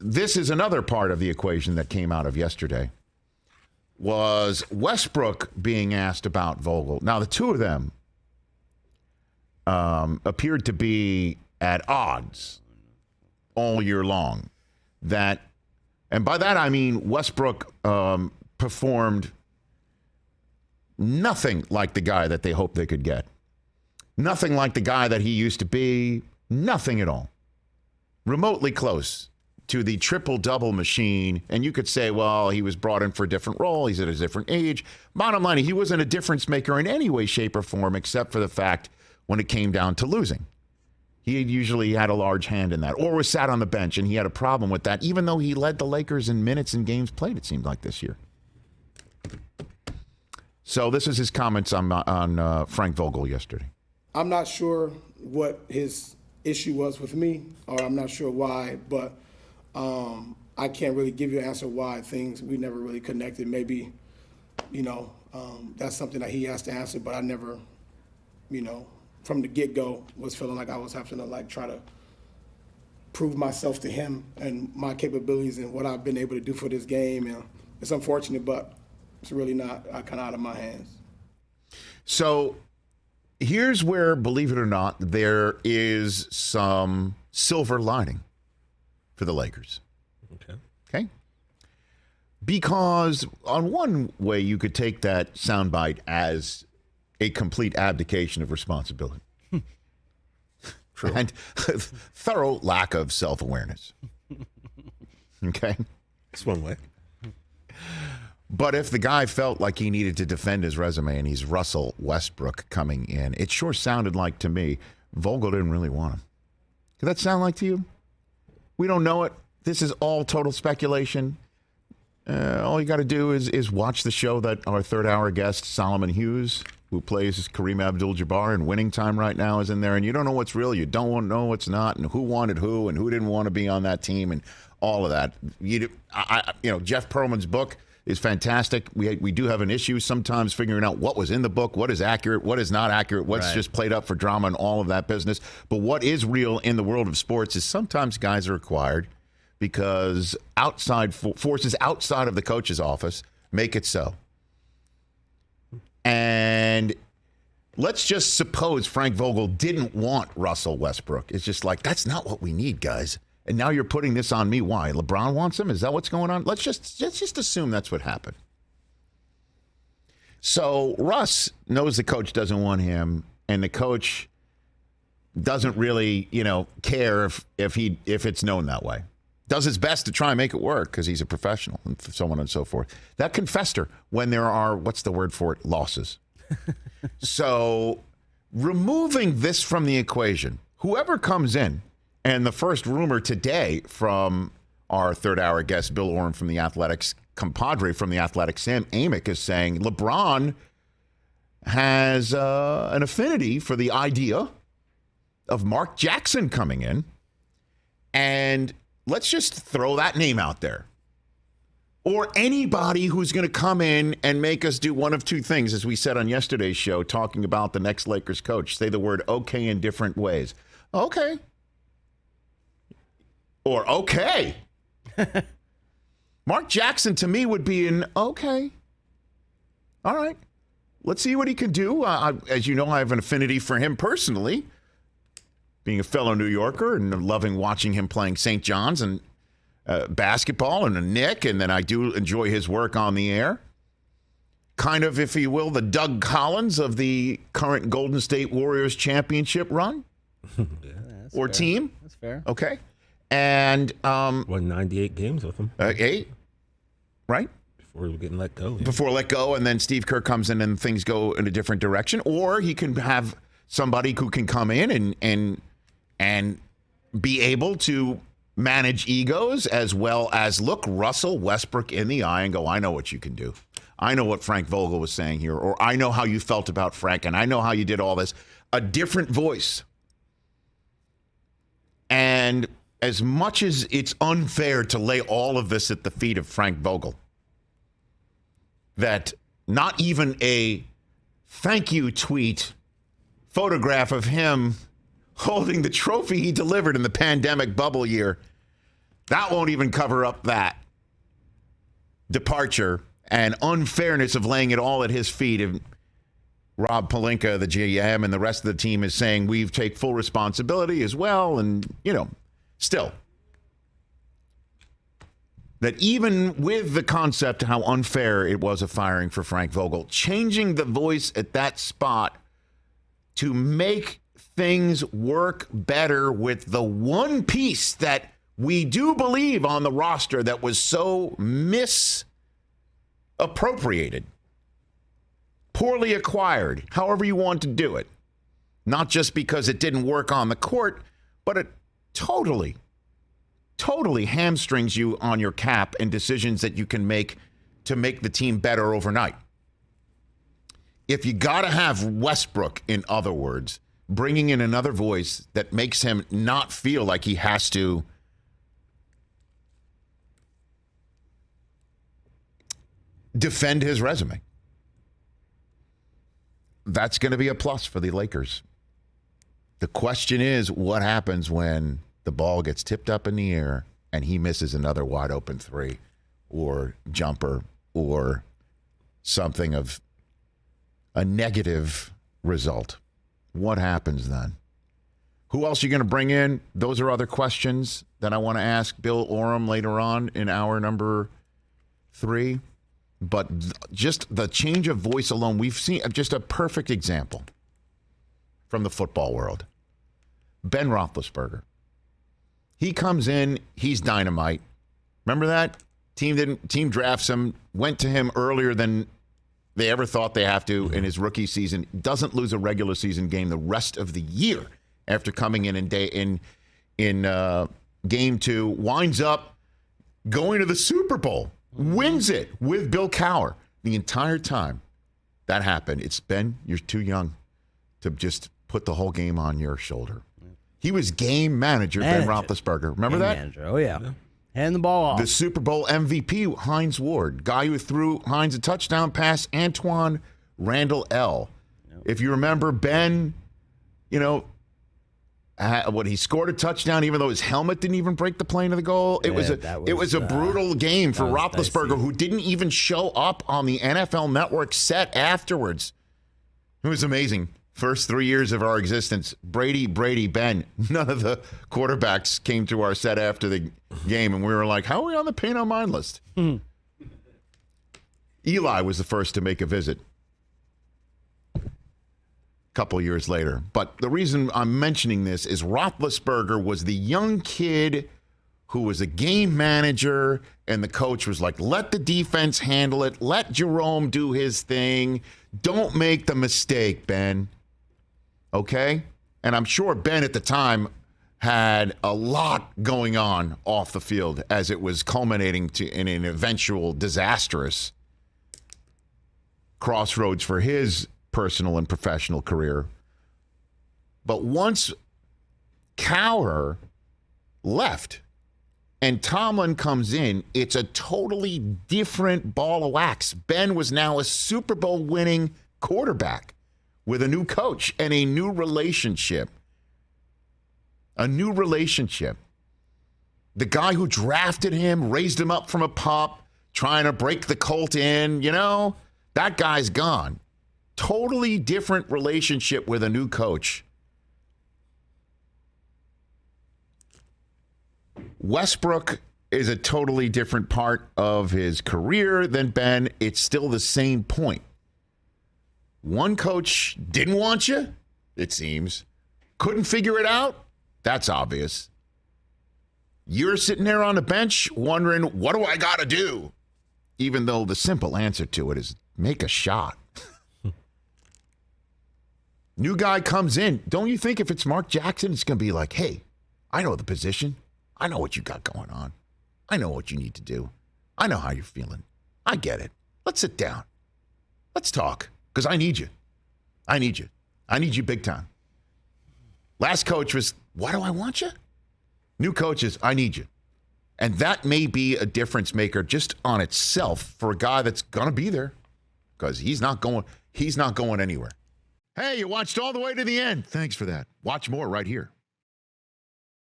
this is another part of the equation that came out of yesterday, was Westbrook being asked about Vogel. Now, the two of them appeared to be at odds all year long. And by that I mean Westbrook performed nothing like the guy that they hoped they could get. Nothing like the guy that he used to be. Nothing at all. Remotely close to the triple-double machine. And you could say, well, he was brought in for a different role. He's at a different age. Bottom line, he wasn't a difference maker in any way, shape, or form, except for the fact when it came down to losing. He usually had a large hand in that, or was sat on the bench, and he had a problem with that, even though he led the Lakers in minutes and games played, it seemed like, this year. So this is his comments on Frank Vogel yesterday. I'm not sure what his issue was with me, or I'm not sure why, but I can't really give you an answer why we never really connected. Maybe, that's something that he has to answer, but I never, from the get-go was feeling like I was having to try to prove myself to him and my capabilities and what I've been able to do for this game. And it's unfortunate, but it's really not kind of out of my hands. So here's where, believe it or not, there is some silver lining for the Lakers. Okay? Because on one way, you could take that soundbite as a complete abdication of responsibility. True. And thorough lack of self-awareness. Okay? That's one way. But if the guy felt like he needed to defend his resume and he's Russell Westbrook coming in, it sure sounded like to me Vogel didn't really want him. Did that sound like to you? We don't know it. This is all total speculation. All you got to do is watch the show that our third-hour guest, Solomon Hughes, who plays Kareem Abdul-Jabbar in Winning Time right now, is in there, and you don't know what's real, you don't know what's not, and who wanted who, and who didn't want to be on that team, and all of that. Jeff Pearlman's book is fantastic. We do have an issue sometimes figuring out what was in the book, what is accurate, what is not accurate, what's just played up for drama and all of that business. But what is real in the world of sports is sometimes guys are acquired because outside forces outside of the coach's office make it so. And let's just suppose Frank Vogel didn't want Russell Westbrook. It's just like, that's not what we need, guys. And now you're putting this on me. Why? LeBron wants him? Is that what's going on? Let's just assume that's what happened. So Russ knows the coach doesn't want him, and the coach doesn't really, care if it's known that way. Does his best to try and make it work because he's a professional and so on and so forth. That can fester when there are, what's the word for it, losses. So removing this from the equation, whoever comes in, and the first rumor today from our third-hour guest, Bill Oram from The Athletics, compadre from The Athletics, Sam Amick, is saying LeBron has an affinity for the idea of Mark Jackson coming in. And let's just throw that name out there. Or anybody who's going to come in and make us do one of two things, as we said on yesterday's show, talking about the next Lakers coach. Say the word okay in different ways. Okay. Or okay. Mark Jackson to me would be an okay. All right. Let's see what he can do. As you know, I have an affinity for him personally, being a fellow New Yorker and loving watching him playing St. John's and basketball and a Knick. And then I do enjoy his work on the air. Kind of, if you will, the Doug Collins of the current Golden State Warriors championship run or fair. team. That's fair. Okay. And won 98 games with him. 8, right? Before we were getting let go. Yeah. Before let go, and then Steve Kerr comes in and things go in a different direction. Or he can have somebody who can come in and be able to manage egos as well as look Russell Westbrook in the eye and go, I know what you can do. I know what Frank Vogel was saying here, or I know how you felt about Frank, and I know how you did all this. A different voice. And as much as it's unfair to lay all of this at the feet of Frank Vogel, that not even a thank you tweet photograph of him holding the trophy he delivered in the pandemic bubble year That won't even cover up that departure and unfairness of laying it all at his feet. And Rob Pelinka, the GM, and the rest of the team is saying we take full responsibility as well. And, still, that even with the concept how unfair it was a firing for Frank Vogel, changing the voice at that spot to make things work better with the one piece that we do believe on the roster that was so misappropriated, poorly acquired, however you want to do it. Not just because it didn't work on the court, but it totally hamstrings you on your cap and decisions that you can make to make the team better overnight. If you got to have Westbrook, in other words, bringing in another voice that makes him not feel like he has to defend his resume, that's going to be a plus for the Lakers. The question is, what happens when the ball gets tipped up in the air and he misses another wide open three or jumper or something of a negative result? What happens then? Who else are you going to bring in? Those are other questions that I want to ask Bill Oram later on in hour number 3. But just the change of voice alone, we've seen just a perfect example from the football world. Ben Roethlisberger. He comes in, he's dynamite. Remember that? Team drafts him, went to him earlier than they ever thought they have to in his rookie season. Doesn't lose a regular season game the rest of the year after coming in game 2. Winds up going to the Super Bowl. Wins it with Bill Cowher. The entire time that happened, it's Ben, you're too young to just put the whole game on your shoulder. He was game manager, Ben Roethlisberger. Remember that? Manager. Oh, yeah. Hand the ball off. The Super Bowl MVP, Hines Ward. Guy who threw Hines a touchdown pass, Antoine Randall L. Yep. If you remember, Ben, he scored a touchdown even though his helmet didn't even break the plane of the goal. It was a brutal game for Roethlisberger, who didn't even show up on the NFL Network set afterwards. It was amazing. First 3 years of our existence, Brady, Ben. None of the quarterbacks came to our set after the game, and we were like, how are we on the pay no mind list? Eli was the first to make a visit a couple years later. But the reason I'm mentioning this is Roethlisberger was the young kid who was a game manager, and the coach was like, let the defense handle it. Let Jerome do his thing. Don't make the mistake, Ben. Okay? And I'm sure Ben at the time had a lot going on off the field as it was culminating in an eventual disastrous crossroads for his personal and professional career. But once Cowher left and Tomlin comes in, it's a totally different ball of wax. Ben was now a Super Bowl winning quarterback with a new coach and a new relationship. A new relationship. The guy who drafted him, raised him up from a pup, trying to break the cult in, that guy's gone. Totally different relationship with a new coach. Westbrook is a totally different part of his career than Ben. It's still the same point. One coach didn't want you, it seems. Couldn't figure it out. That's obvious. You're sitting there on the bench wondering, what do I got to do? Even though the simple answer to it is make a shot. New guy comes in. Don't you think if it's Mark Jackson, it's going to be like, hey, I know the position. I know what you got going on. I know what you need to do. I know how you're feeling. I get it. Let's sit down. Let's talk. Because I need you. I need you. I need you big time. Last coach was, why do I want you? New coach is, I need you. And that may be a difference maker just on itself for a guy that's going to be there. Because he's not going anywhere. Hey, you watched all the way to the end. Thanks for that. Watch more right here.